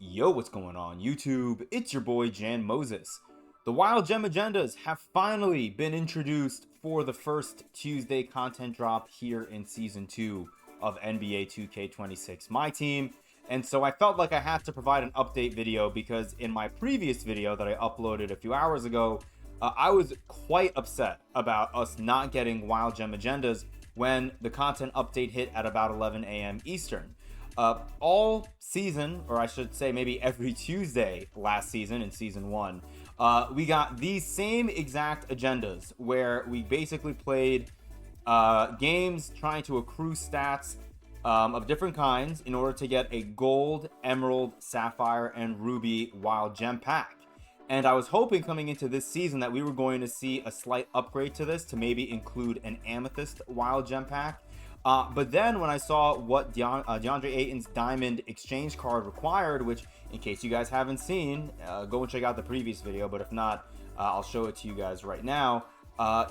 Yo, what's going on YouTube? It's your boy Jan Moses. The Wild Gem Agendas have finally been introduced for the first Tuesday content drop here in Season 2 of NBA 2K26 My Team. And so I felt like I had to provide an update video because in my previous video that I uploaded a few hours ago, I was quite upset about us not getting Wild Gem Agendas when the content update hit at about 11 a.m. Eastern. All season, or I should say maybe every Tuesday last season in season 1, we got these same exact agendas where we basically played games trying to accrue stats of different kinds in order to get a gold, emerald, sapphire, and ruby wild gem pack. And I was hoping coming into this season that we were going to see a slight upgrade to this to maybe include an amethyst wild gem pack. But then when I saw what DeAndre Ayton's diamond exchange card required, which in case you guys haven't seen, go and check out the previous video. But if not, I'll show it to you guys right now.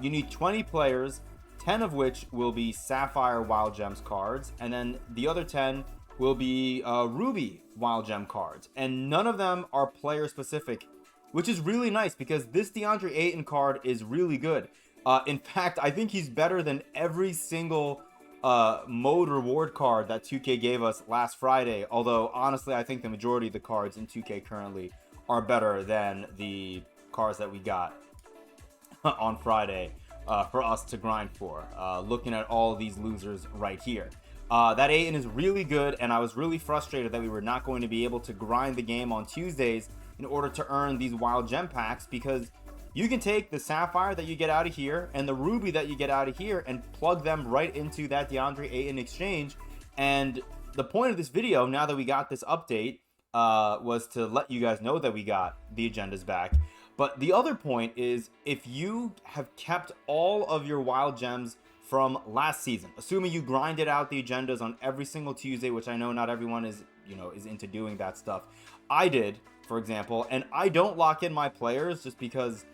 You need 20 players, 10 of which will be sapphire wild gems cards. And then the other 10 will be ruby wild gem cards. And none of them are player specific, which is really nice because this DeAndre Ayton card is really good. In fact, I think he's better than every single mode reward card that 2K gave us last Friday. Although, honestly, I think the majority of the cards in 2K currently are better than the cards that we got on Friday for us to grind for. Looking at all of these losers right here. That Ayton is really good, and I was really frustrated that we were not going to be able to grind the game on Tuesdays in order to earn these wild gem packs, because you can take the sapphire that you get out of here and the ruby that you get out of here and plug them right into that DeAndre Ayton exchange. And the point of this video, now that we got this update, was to let you guys know that we got the agendas back. But the other point is, if you have kept all of your wild gems from last season, assuming you grinded out the agendas on every single Tuesday, which I know not everyone is into doing that stuff. I did, for example, and I don't lock in my players just because,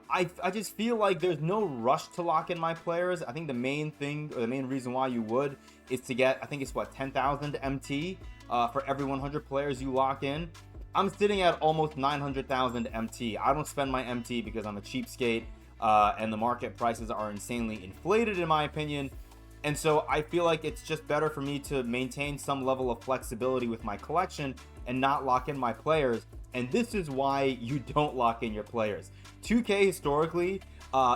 I just feel like there's no rush to lock in my players. I think the main thing, or the main reason why you would, is to get, I think it's what, 10,000 MT for every 100 players you lock in. I'm sitting at almost 900,000 MT. I don't spend my MT because I'm a cheapskate, and the market prices are insanely inflated in my opinion. And so I feel like it's just better for me to maintain some level of flexibility with my collection and not lock in my players. And this is why you don't lock in your players. 2K historically,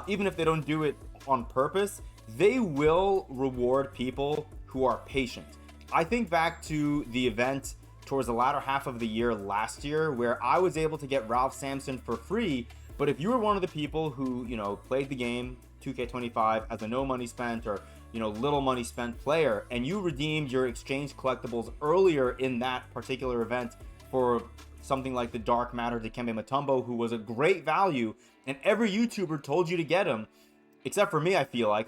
even if they don't do it on purpose, they will reward people who are patient. I think back to the event towards the latter half of the year last year where I was able to get Ralph Sampson for free. But if you were one of the people who, played the game 2K25 as a no money spent or little money spent player, and you redeemed your exchange collectibles earlier in that particular event for something like the Dark Matter Dikembe Mutombo, who was a great value, and every YouTuber told you to get him, except for me. I feel like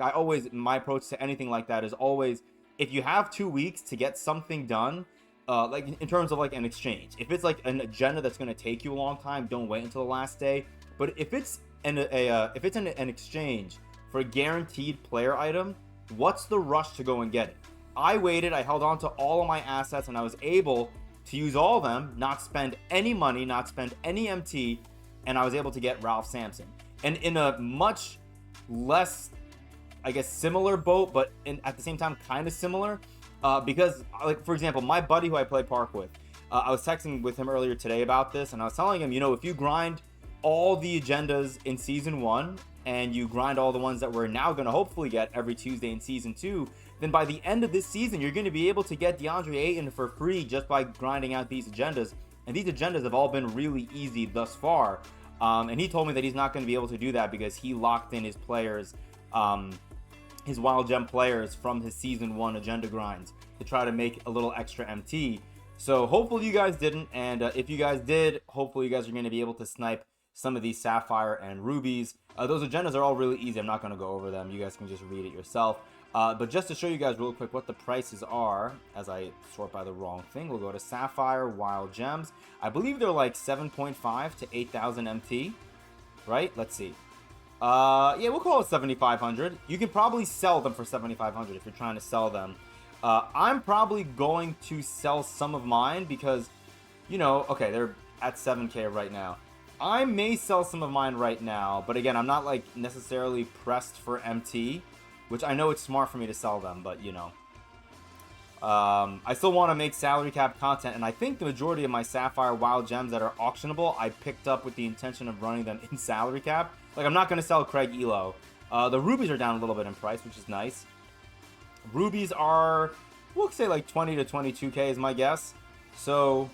my approach to anything like that is always, if you have 2 weeks to get something done, like in terms of like an exchange, if it's like an agenda that's going to take you a long time, don't wait until the last day. But if it's an exchange for a guaranteed player item, what's the rush to go and get it? I waited, I held on to all of my assets, and I was able to use all of them, not spend any money, not spend any MT, and I was able to get Ralph Sampson. And in a much less, I guess, similar boat, but at the same time kind of similar, because, like, for example, my buddy who I play Park with, I was texting with him earlier today about this, and I was telling him, if you grind all the agendas in Season 1, and you grind all the ones that we're now going to hopefully get every Tuesday in Season 2, then by the end of this season, you're going to be able to get DeAndre Ayton for free just by grinding out these agendas. And these agendas have all been really easy thus far. And he told me that he's not going to be able to do that because he locked in his players, his Wild Gem players from his Season 1 agenda grinds to try to make a little extra MT. So hopefully you guys didn't. And if you guys did, hopefully you guys are going to be able to snipe some of these sapphire and rubies. Those agendas are all really easy. I'm not going to go over them. You guys can just read it yourself. But just to show you guys real quick what the prices are, as I sort by the wrong thing, we'll go to sapphire wild gems. I believe they're like 7.5 to 8,000 MT, right? Let's see. Yeah, we'll call it 7,500. You can probably sell them for 7,500 if you're trying to sell them. I'm probably going to sell some of mine because you know, okay, they're at 7K right now. I may sell some of mine right now, but again, I'm not like necessarily pressed for MT, which I know it's smart for me to sell them, but you know. I still want to make salary cap content, and I think the majority of my Sapphire Wild Gems that are auctionable, I picked up with the intention of running them in salary cap. Like, I'm not going to sell Craig Elo. The rubies are down a little bit in price, which is nice. Rubies are, we'll say like 20 to 22K is my guess. So,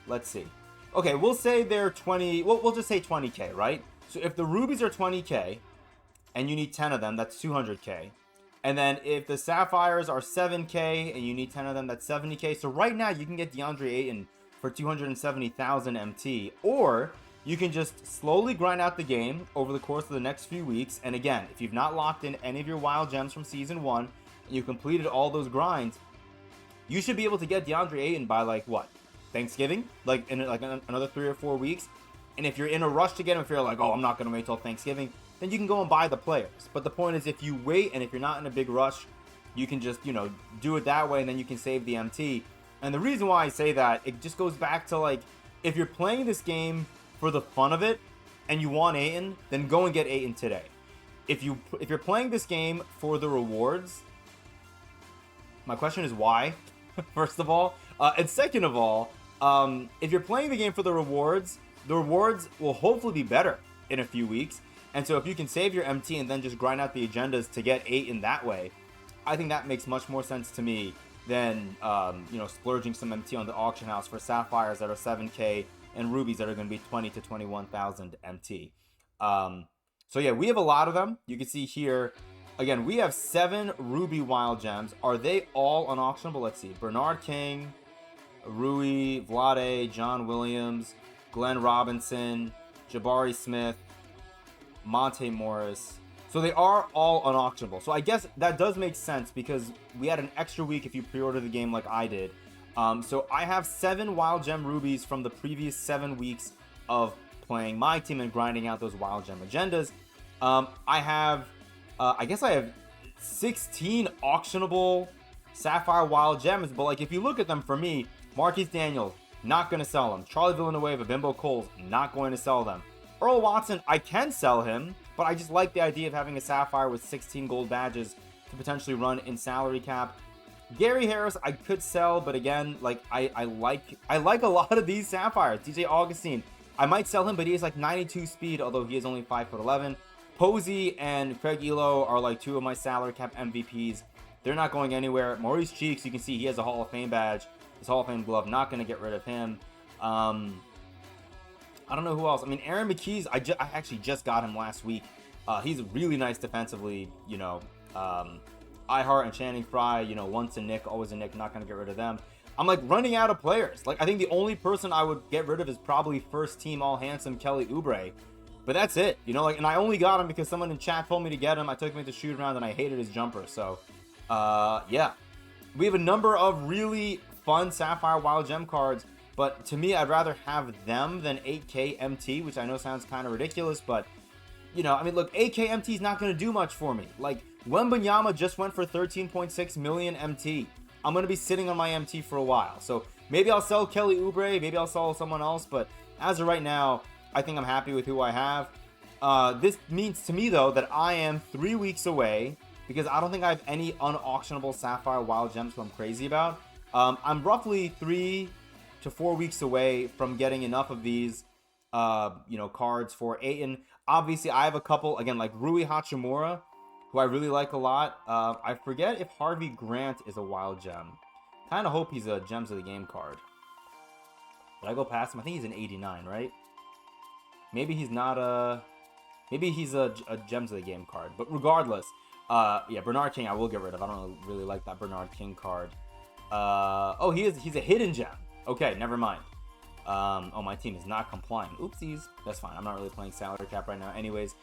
let's see. Okay, we'll say they're 20, we'll just say 20K, right? So if the rubies are 20K, and you need 10 of them, that's 200K. And then if the sapphires are 7K and you need 10 of them, that's 70K. So right now you can get DeAndre Ayton for 270,000 MT. Or you can just slowly grind out the game over the course of the next few weeks. And again, if you've not locked in any of your wild gems from season 1 and you completed all those grinds, you should be able to get DeAndre Ayton by like what? Thanksgiving? Like in like another 3 or 4 weeks. And if you're in a rush to get him, if you're like, oh, I'm not going to wait till Thanksgiving, then you can go and buy the players. But the point is, if you wait and if you're not in a big rush, you can just, you know, do it that way and then you can save the MT. And the reason why I say that, it just goes back to like, if you're playing this game for the fun of it and you want Ayton, then go and get Ayton today. If you're playing this game for the rewards, my question is why, first of all. And second of all, if you're playing the game for the rewards will hopefully be better in a few weeks. And so if you can save your MT and then just grind out the agendas to get 8 in that way, I think that makes much more sense to me than, you know, splurging some MT on the auction house for sapphires that are 7K and rubies that are going to be 20 to 21,000 MT. So yeah, we have a lot of them. You can see here, again, we have 7 ruby wild gems. Are they all unauctionable? Let's see. Bernard King, Rui, Vlade, John Williams, Glenn Robinson, Jabari Smith, Monte Morris. So they are all unauctionable. So I guess that does make sense because we had an extra week if you pre-order the game like I did. So I have 7 wild gem rubies from the previous 7 weeks of playing my team and grinding out those wild gem agendas. I guess I have 16 auctionable sapphire wild gems, but like if you look at them, for me, Marquise Daniels, not going to sell them. Charlie Villanueva, Bimbo Coles, not going to sell them. Earl Watson, I can sell him, but I just like the idea of having a sapphire with 16 gold badges to potentially run in salary cap. Gary Harris, I could sell, but again, like I like a lot of these sapphires. DJ Augustine, I might sell him, but he has like 92 speed, although he is only 5'11". Posey and Craig Elo are like 2 of my salary cap MVPs. They're not going anywhere. Maurice Cheeks, you can see he has a Hall of Fame badge. His Hall of Fame glove, not going to get rid of him. I don't know who else. I mean, Aaron McKee's, I actually just got him last week. He's really nice defensively, you know. iHeart and Channing Frye, you know, once a Nick, always a Nick, not going to get rid of them. I'm like running out of players. Like, I think the only person I would get rid of is probably first team all handsome Kelly Oubre. But that's it, you know, like, and I only got him because someone in chat told me to get him. I took him to shoot around and I hated his jumper. So, yeah. We have a number of really fun Sapphire Wild Gem cards, but to me, I'd rather have them than 8K MT, which I know sounds kind of ridiculous, but, you know, I mean, look, 8K MT is not going to do much for me. Like, Wembanyama just went for 13.6 million MT. I'm going to be sitting on my MT for a while. So maybe I'll sell Kelly Oubre, maybe I'll sell someone else, but as of right now, I think I'm happy with who I have. This means to me, though, that I am 3 weeks away, because I don't think I have any unauctionable Sapphire Wild Gems who I'm crazy about. I'm roughly 3 to 4 weeks away from getting enough of these, you know, cards for Ayton. Obviously, I have a couple, again, like Rui Hachimura, who I really like a lot. I forget if Harvey Grant is a wild gem. Kind of hope he's a Gems of the Game card. Did I go past him? I think he's an 89, right? Maybe he's not a... Maybe he's a Gems of the Game card. But regardless, yeah, Bernard King I will get rid of. I don't really like that Bernard King card. Oh, he's a hidden gem. Okay, never mind. Oh, my team is not complying. Oopsies. That's fine. I'm not really playing salary cap right now. Anyways,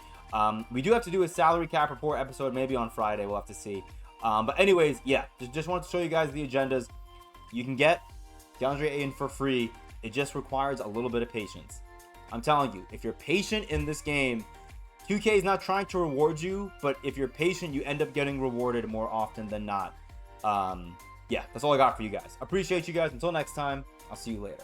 we do have to do a salary cap report episode maybe on Friday. We'll have to see. But anyways, yeah, just wanted to show you guys the agendas. You can get DeAndre Ayton for free. It just requires a little bit of patience. I'm telling you, if you're patient in this game, 2K is not trying to reward you, but if you're patient, you end up getting rewarded more often than not. Yeah, that's all I got for you guys. Appreciate you guys. Until next time, I'll see you later.